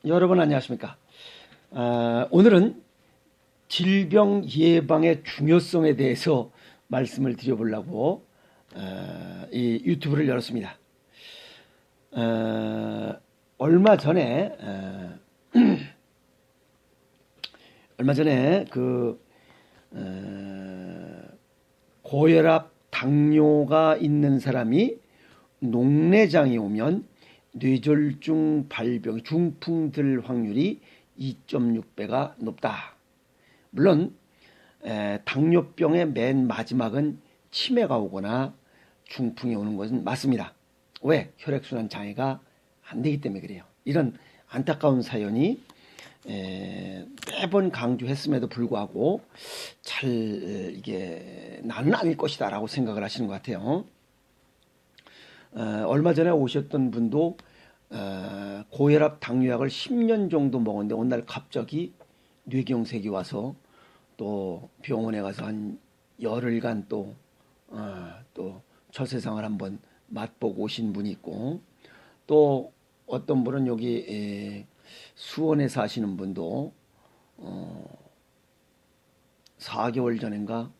여러분 안녕하십니까? 오늘은 질병 예방의 중요성에 대해서 말씀을 드려보려고 이 유튜브를 열었습니다. 얼마 전에 고혈압, 당뇨가 있는 사람이 녹내장이 오면 뇌졸중 발병, 중풍 들 확률이 2.6배가 높다. 물론 당뇨병의 맨 마지막은 치매가 오거나 중풍이 오는 것은 맞습니다. 왜? 혈액순환 장애가 안 되기 때문에 그래요. 이런 안타까운 사연이 매번 강조했음에도 불구하고 잘 이게 나는 아닐 것이다 라고 생각을 하시는 것 같아요. 얼마 전에 오셨던 분도 고혈압 당뇨약을 10년 정도 먹었는데 어느 날 갑자기 뇌경색이 와서 또 병원에 가서 한 열흘간 또 저 세상을 한번 맛보고 오신 분이 있고, 또 어떤 분은 여기 수원에 사시는 분도 4개월 전인가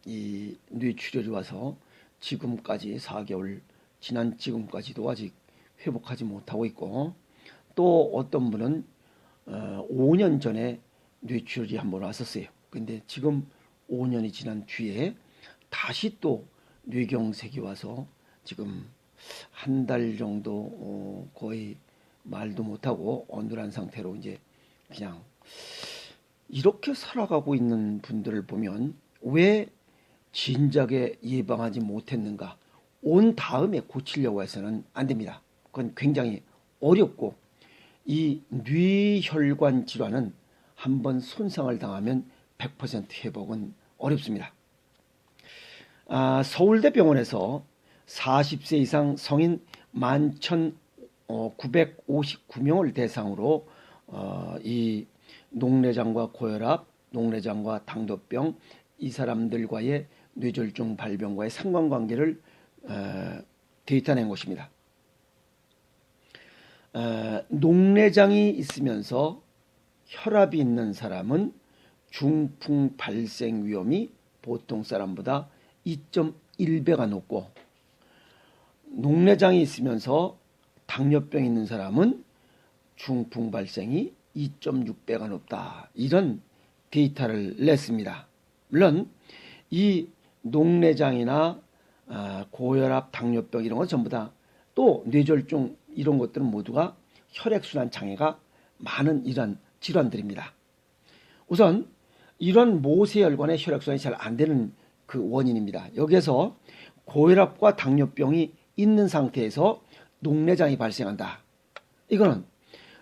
이 뇌출혈이 와서 지금까지 4개월 지난 지금까지도 아직 회복하지 못하고 있고, 또 어떤 분은 5년 전에 뇌출혈이 한번 왔었어요. 근데 지금 5년이 지난 뒤에 다시 또 뇌경색이 와서 지금 한 달 정도 거의 말도 못하고 어눌한 상태로 이제 그냥 이렇게 살아가고 있는 분들을 보면 왜 진작에 예방하지 못했는가? 온 다음에 고치려고 해서는 안 됩니다. 그건 굉장히 어렵고, 이 뇌혈관 질환은 한번 손상을 당하면 100% 회복은 어렵습니다. 서울대병원에서 40세 이상 성인 11,959명을 대상으로 이 녹내장과 고혈압, 녹내장과 당뇨병, 이 사람들과의 뇌졸중 발병과의 상관관계를 데이터낸 것입니다. 녹내장이 있으면서 혈압이 있는 사람은 중풍 발생 위험이 보통 사람보다 2.1배가 높고, 녹내장이 있으면서 당뇨병이 있는 사람은 중풍 발생이 2.6배가 높다. 이런 데이터를 냈습니다. 물론 이 녹내장이나 고혈압, 당뇨병 이런 건 전부 다, 또 뇌졸중 이런 것들은 모두가 혈액순환 장애가 많은 이런 질환들입니다. 우선 이런 모세혈관의 혈액순환이 잘 안 되는 그 원인입니다. 여기에서 고혈압과 당뇨병이 있는 상태에서 녹내장이 발생한다. 이거는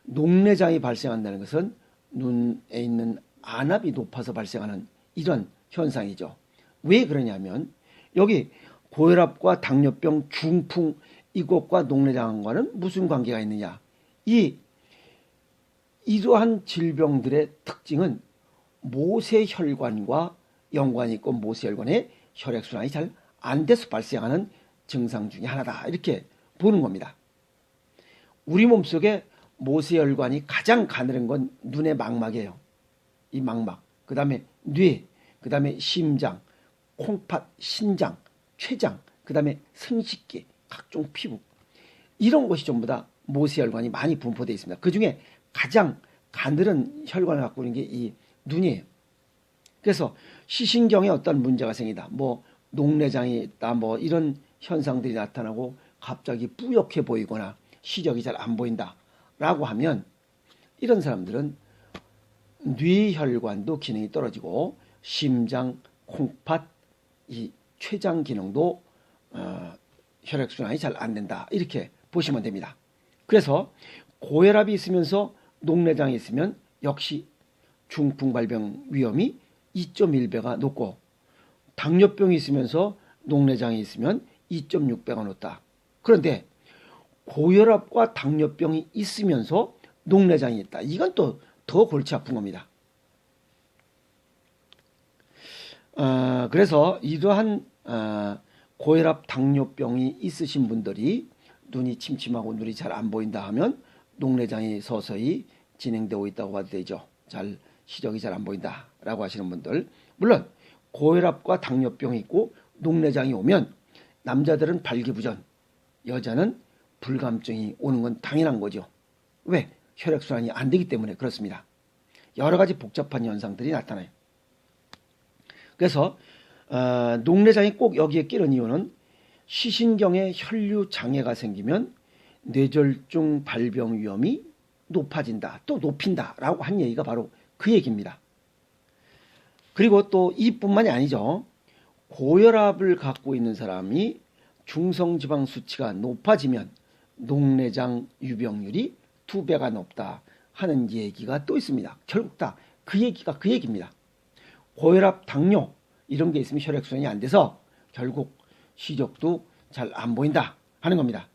녹내장이 발생한다는 것은 눈에 있는 안압이 높아서 발생하는 이런 현상이죠. 왜 그러냐면 여기 고혈압과 당뇨병, 중풍 이것과 녹내장과는 무슨 관계가 있느냐? 이러한 질병들의 특징은 모세혈관과 연관이 있고, 모세혈관의 혈액순환이 잘 안 돼서 발생하는 증상 중에 하나다. 이렇게 보는 겁니다. 우리 몸속에 모세혈관이 가장 가늘은 건 눈의 망막이에요. 이 망막, 그 다음에 뇌, 그 다음에 심장, 콩팥, 신장, 췌장, 그 다음에 생식기, 각종 피부, 이런 것이 전부 다 모세혈관이 많이 분포되어 있습니다. 그 중에 가장 가늘은 혈관을 갖고 있는 게 이 눈이에요. 그래서 시신경에 어떤 문제가 생기다, 뭐 녹내장이 있다, 뭐 이런 현상들이 나타나고 갑자기 뿌옇게 보이거나 시력이 잘 안 보인다 라고 하면, 이런 사람들은 뇌혈관도 기능이 떨어지고 심장, 콩팥, 이 췌장 기능도 혈액순환이 잘 안 된다, 이렇게 보시면 됩니다. 그래서 고혈압이 있으면서 녹내장이 있으면 역시 중풍 발병 위험이 2.1배가 높고, 당뇨병이 있으면서 녹내장이 있으면 2.6배가 높다. 그런데 고혈압과 당뇨병이 있으면서 녹내장이 있다. 이건 또 더 골치 아픈 겁니다. 그래서 이러한 고혈압, 당뇨병이 있으신 분들이 눈이 침침하고 눈이 잘 안 보인다 하면 녹내장이 서서히 진행되고 있다고 봐도 되죠. 시력이 잘 안 보인다라고 하시는 분들, 물론 고혈압과 당뇨병이 있고 녹내장이 오면 남자들은 발기부전, 여자는 불감증이 오는 건 당연한 거죠. 왜? 혈액순환이 안 되기 때문에 그렇습니다. 여러 가지 복잡한 현상들이 나타나요. 그래서 녹내장이 꼭 여기에 끼는 이유는 시신경에 혈류 장애가 생기면 뇌졸중 발병 위험이 높아진다, 또 높인다라고 한 얘기가 바로 그 얘기입니다. 그리고 또 이뿐만이 아니죠. 고혈압을 갖고 있는 사람이 중성지방 수치가 높아지면 녹내장 유병률이 2배가 높다 하는 얘기가 또 있습니다. 결국 다 그 얘기가 그 얘기입니다. 고혈압, 당뇨 이런 게 있으면 혈액순환이 안 돼서 결국 시력도 잘 안 보인다 하는 겁니다.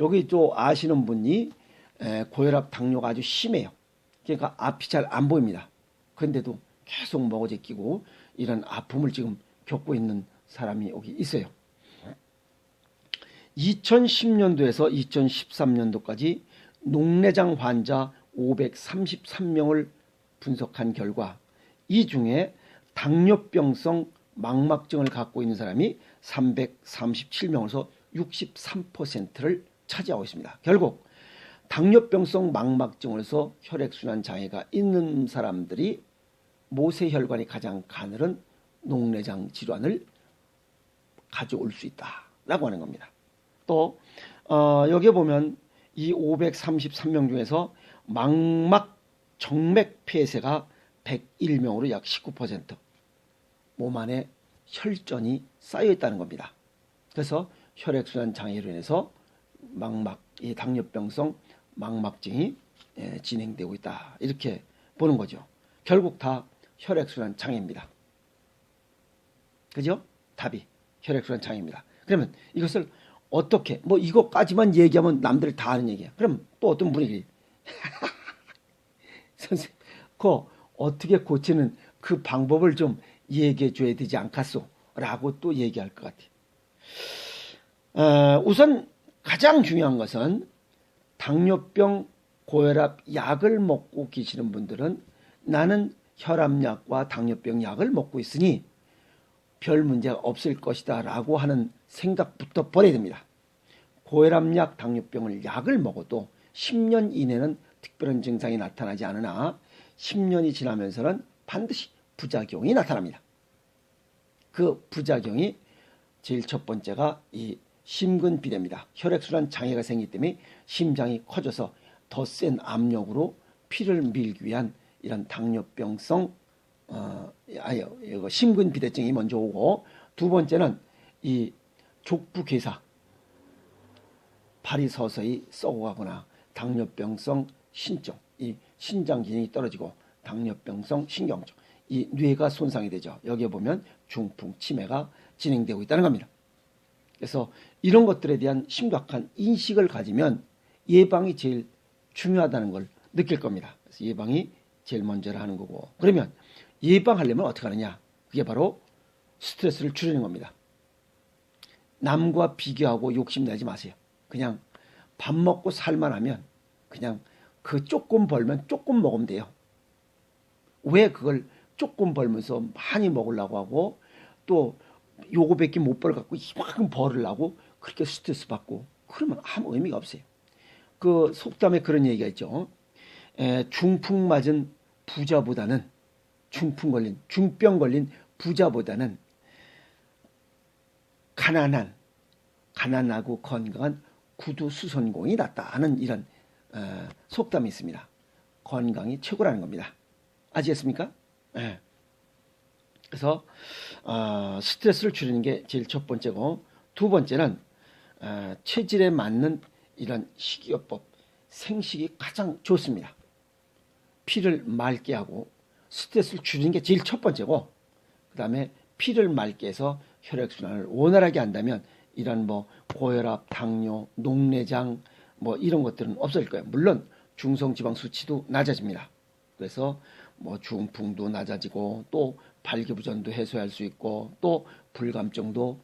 여기 또 아시는 분이 고혈압, 당뇨가 아주 심해요. 그러니까 앞이 잘 안 보입니다. 그런데도 계속 먹어제 끼고 이런 아픔을 지금 겪고 있는 사람이 여기 있어요. 2010년도에서 2013년도까지 녹내장 환자 533명을 분석한 결과 이 중에 당뇨병성 망막증을 갖고 있는 사람이 337명에서 63%를 차지하고 있습니다. 결국 당뇨병성 망막증으로서 혈액순환 장애가 있는 사람들이 모세혈관이 가장 가늘은 녹내장 질환을 가져올 수 있다라고 하는 겁니다. 또 여기에 보면 이 533명 중에서 망막 정맥 폐쇄가 101명으로 약 19% 몸 안에 혈전이 쌓여 있다는 겁니다. 그래서 혈액순환 장애로 인해서 이 당뇨병성 망막증이 진행되고 있다 이렇게 보는 거죠. 결국 다 혈액순환 장애입니다. 그죠? 답이 혈액순환 장애입니다. 그러면 이것을 어떻게 이것까지만 얘기하면 남들 다 아는 얘기야. 그럼 또 어떤 분이 선생님 그거 어떻게 고치는 그 방법을 좀 얘기해 줘야 되지 않겠소? 라고 또 얘기할 것 같아요. 우선 가장 중요한 것은 당뇨병, 고혈압 약을 먹고 계시는 분들은 나는 혈압약과 당뇨병 약을 먹고 있으니 별 문제가 없을 것이다 라고 하는 생각부터 버려야 됩니다. 고혈압약, 당뇨병을 약을 먹어도 10년 이내는 특별한 증상이 나타나지 않으나 10년이 지나면서는 반드시 부작용이 나타납니다. 그 부작용이 제일 첫 번째가 이 심근비대입니다. 혈액순환 장애가 생기기 때문에 심장이 커져서 더 센 압력으로 피를 밀기 위한 이런 당뇨병성 심근비대증이 먼저 오고, 두 번째는 이 족부괴사, 발이 서서히 썩어가거나 당뇨병성 신증, 이 신장 기능이 떨어지고 당뇨병성 신경증, 이 뇌가 손상이 되죠. 여기에 보면 중풍, 치매가 진행되고 있다는 겁니다. 그래서 이런 것들에 대한 심각한 인식을 가지면 예방이 제일 중요하다는 걸 느낄 겁니다. 그래서 예방이 제일 먼저라 하는 거고, 그러면 예방하려면 어떻게 하느냐? 그게 바로 스트레스를 줄이는 겁니다. 남과 비교하고 욕심내지 마세요. 그냥 밥 먹고 살만 하면 그냥 그 조금 벌면 조금 먹으면 돼요. 왜 그걸 조금 벌면서 많이 먹으려고 하고 또 요거밖에 못 벌갖고 이만큼 벌으려고 그렇게 스트레스 받고 그러면 아무 의미가 없어요. 그 속담에 그런 얘기가 있죠. 중풍 맞은 부자보다는 중병 걸린 부자보다는 가난하고 건강한 구두수선공이 낫다는 이런 속담이 있습니다. 건강이 최고라는 겁니다. 아시겠습니까? 그래서 스트레스를 줄이는 게 제일 첫 번째고, 두 번째는 체질에 맞는 이런 식이요법, 생식이 가장 좋습니다. 피를 맑게 하고 스트레스를 줄이는 게 제일 첫 번째고, 그 다음에 피를 맑게 해서 혈액순환을 원활하게 한다면 이런 고혈압, 당뇨, 녹내장 이런 것들은 없어질 거예요. 물론 중성지방 수치도 낮아집니다. 그래서 중풍도 낮아지고 또 발기부전도 해소할 수 있고 또 불감증도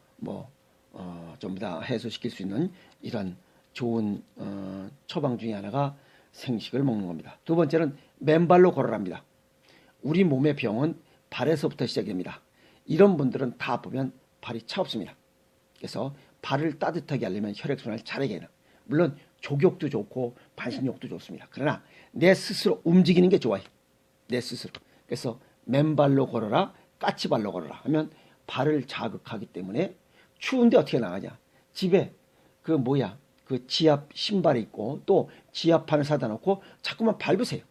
전부 다 해소시킬 수 있는 이런 좋은 처방 중에 하나가 생식을 먹는 겁니다. 두 번째는 맨발로 걸어랍니다. 우리 몸의 병은 발에서부터 시작됩니다. 이런 분들은 다 보면 발이 차없습니다. 그래서 발을 따뜻하게 하려면 혈액순환을 잘하게 해요. 물론 족욕도 좋고 반신욕도 좋습니다. 그러나 내 스스로 움직이는 게 좋아요. 내 스스로. 그래서 맨발로 걸어라, 까치발로 걸어라 하면 발을 자극하기 때문에 추운데 어떻게 나가냐. 집에 그 지압 신발이 있고 또 지압판을 사다 놓고 자꾸만 밟으세요.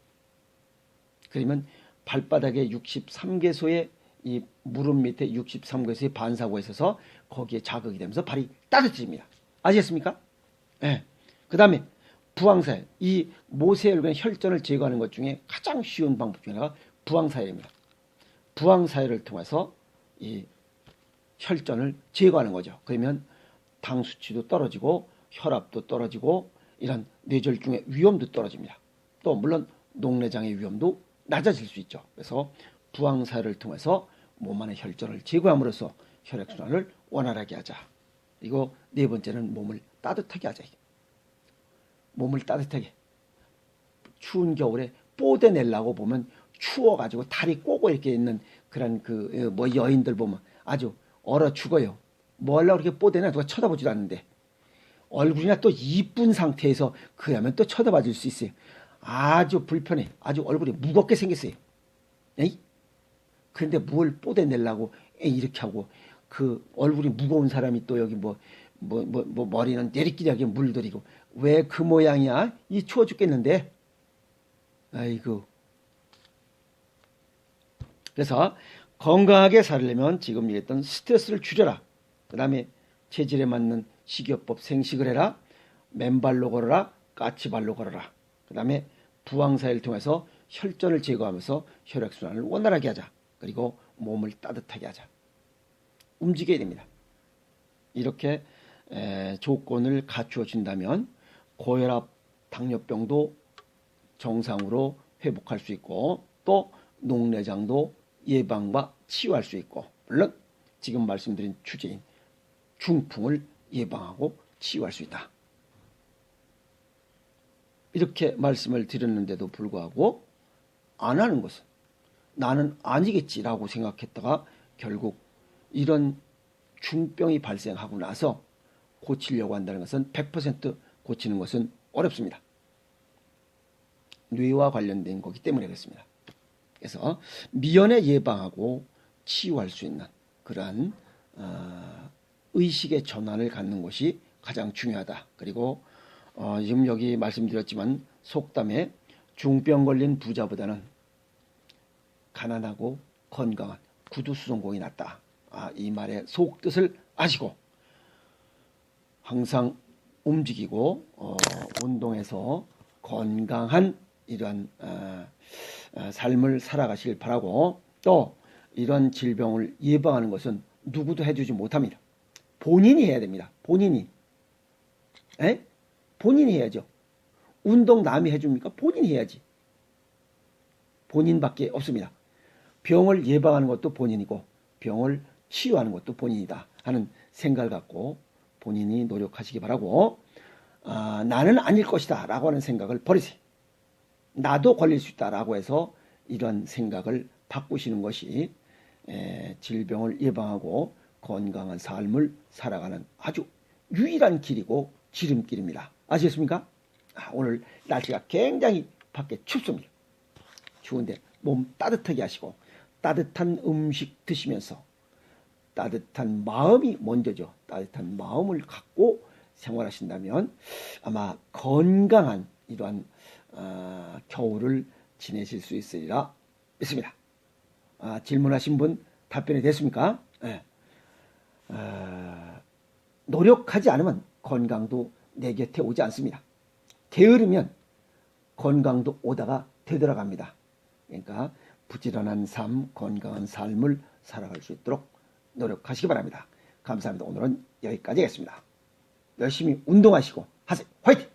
그러면 발바닥에 63개소의 이 무릎 밑에 63개소의 반사구가 있어서 거기에 자극이 되면서 발이 따뜻해집니다. 아시겠습니까? 네. 그 다음에 부항사열. 이 모세혈관 혈전을 제거하는 것 중에 가장 쉬운 방법 중에 하나가 부항사열입니다. 부항사열을 통해서 이 혈전을 제거하는 거죠. 그러면 당 수치도 떨어지고 혈압도 떨어지고 이런 뇌졸중의 위험도 떨어집니다. 또 물론 녹내장의 위험도 낮아질 수 있죠. 그래서 부항사열을 통해서 몸 안의 혈전을 제거함으로써 혈액순환을 원활하게 하자. 그리고 네 번째는 몸을 따뜻하게 하자. 몸을 따뜻하게. 추운 겨울에 뽀대 내려고 보면 추워가지고 다리 꼬고 이렇게 있는 그런 여인들 보면 아주 얼어 죽어요. 뭐 하려고 그렇게 뽀대나 누가 쳐다보지도 않는데 얼굴이나 또 이쁜 상태에서 그러면 또 쳐다봐 줄 수 있어요. 아주 불편해. 아주 얼굴이 무겁게 생겼어요. 에이? 그런데 뭘 뽀대 내려고 이렇게 하고 그 얼굴이 무거운 사람이 또 여기 머리는 내리끼리하게 물들이고 왜 그 모양이야? 이 추워 죽겠는데. 아이고. 그래서 건강하게 살려면 지금 얘기했던 스트레스를 줄여라. 그 다음에 체질에 맞는 식이요법 생식을 해라. 맨발로 걸어라. 까치발로 걸어라. 그 다음에 부항사를 통해서 혈전을 제거하면서 혈액순환을 원활하게 하자. 그리고 몸을 따뜻하게 하자. 움직여야 됩니다. 이렇게 조건을 갖추어 준다면 고혈압, 당뇨병도 정상으로 회복할 수 있고 또 녹내장도 예방과 치유할 수 있고 물론 지금 말씀드린 주제인 중풍을 예방하고 치유할 수 있다. 이렇게 말씀을 드렸는데도 불구하고 안 하는 것은 나는 아니겠지라고 생각했다가 결국 이런 중병이 발생하고 나서 고치려고 한다는 것은 100% 고치는 것은 어렵습니다. 뇌와 관련된 거기 때문에 그렇습니다. 그래서 미연에 예방하고 치유할 수 있는 그러한 의식의 전환을 갖는 것이 가장 중요하다. 그리고 지금 여기 말씀드렸지만 속담에 중병 걸린 부자보다는 가난하고 건강한 구두수성공이 낫다. 이 말의 속뜻을 아시고 항상 움직이고 운동해서 건강한 이러한 삶을 살아가시길 바라고 또 이런 질병을 예방하는 것은 누구도 해주지 못합니다. 본인이 해야 됩니다. 본인이. 본인이 해야죠. 운동 남이 해줍니까? 본인이 해야지. 본인밖에 없습니다. 병을 예방하는 것도 본인이고 병을 치유하는 것도 본인이다 하는 생각을 갖고 본인이 노력하시기 바라고 나는 아닐 것이다 라고 하는 생각을 버리세요. 나도 걸릴 수 있다 라고 해서 이런 생각을 바꾸시는 것이 질병을 예방하고 건강한 삶을 살아가는 아주 유일한 길이고 지름길입니다. 아시겠습니까? 오늘 날씨가 굉장히 밖에 춥습니다. 추운데 몸 따뜻하게 하시고 따뜻한 음식 드시면서 따뜻한 마음이 먼저죠. 따뜻한 마음을 갖고 생활하신다면 아마 건강한 이러한 겨울을 지내실 수 있으리라 믿습니다. 질문하신 분 답변이 됐습니까? 네. 노력하지 않으면 건강도 내 곁에 오지 않습니다. 게으르면 건강도 오다가 되돌아갑니다. 그러니까 부지런한 삶, 건강한 삶을 살아갈 수 있도록 노력하시기 바랍니다. 감사합니다. 오늘은 여기까지 하겠습니다. 열심히 운동하시고 하세요. 화이팅!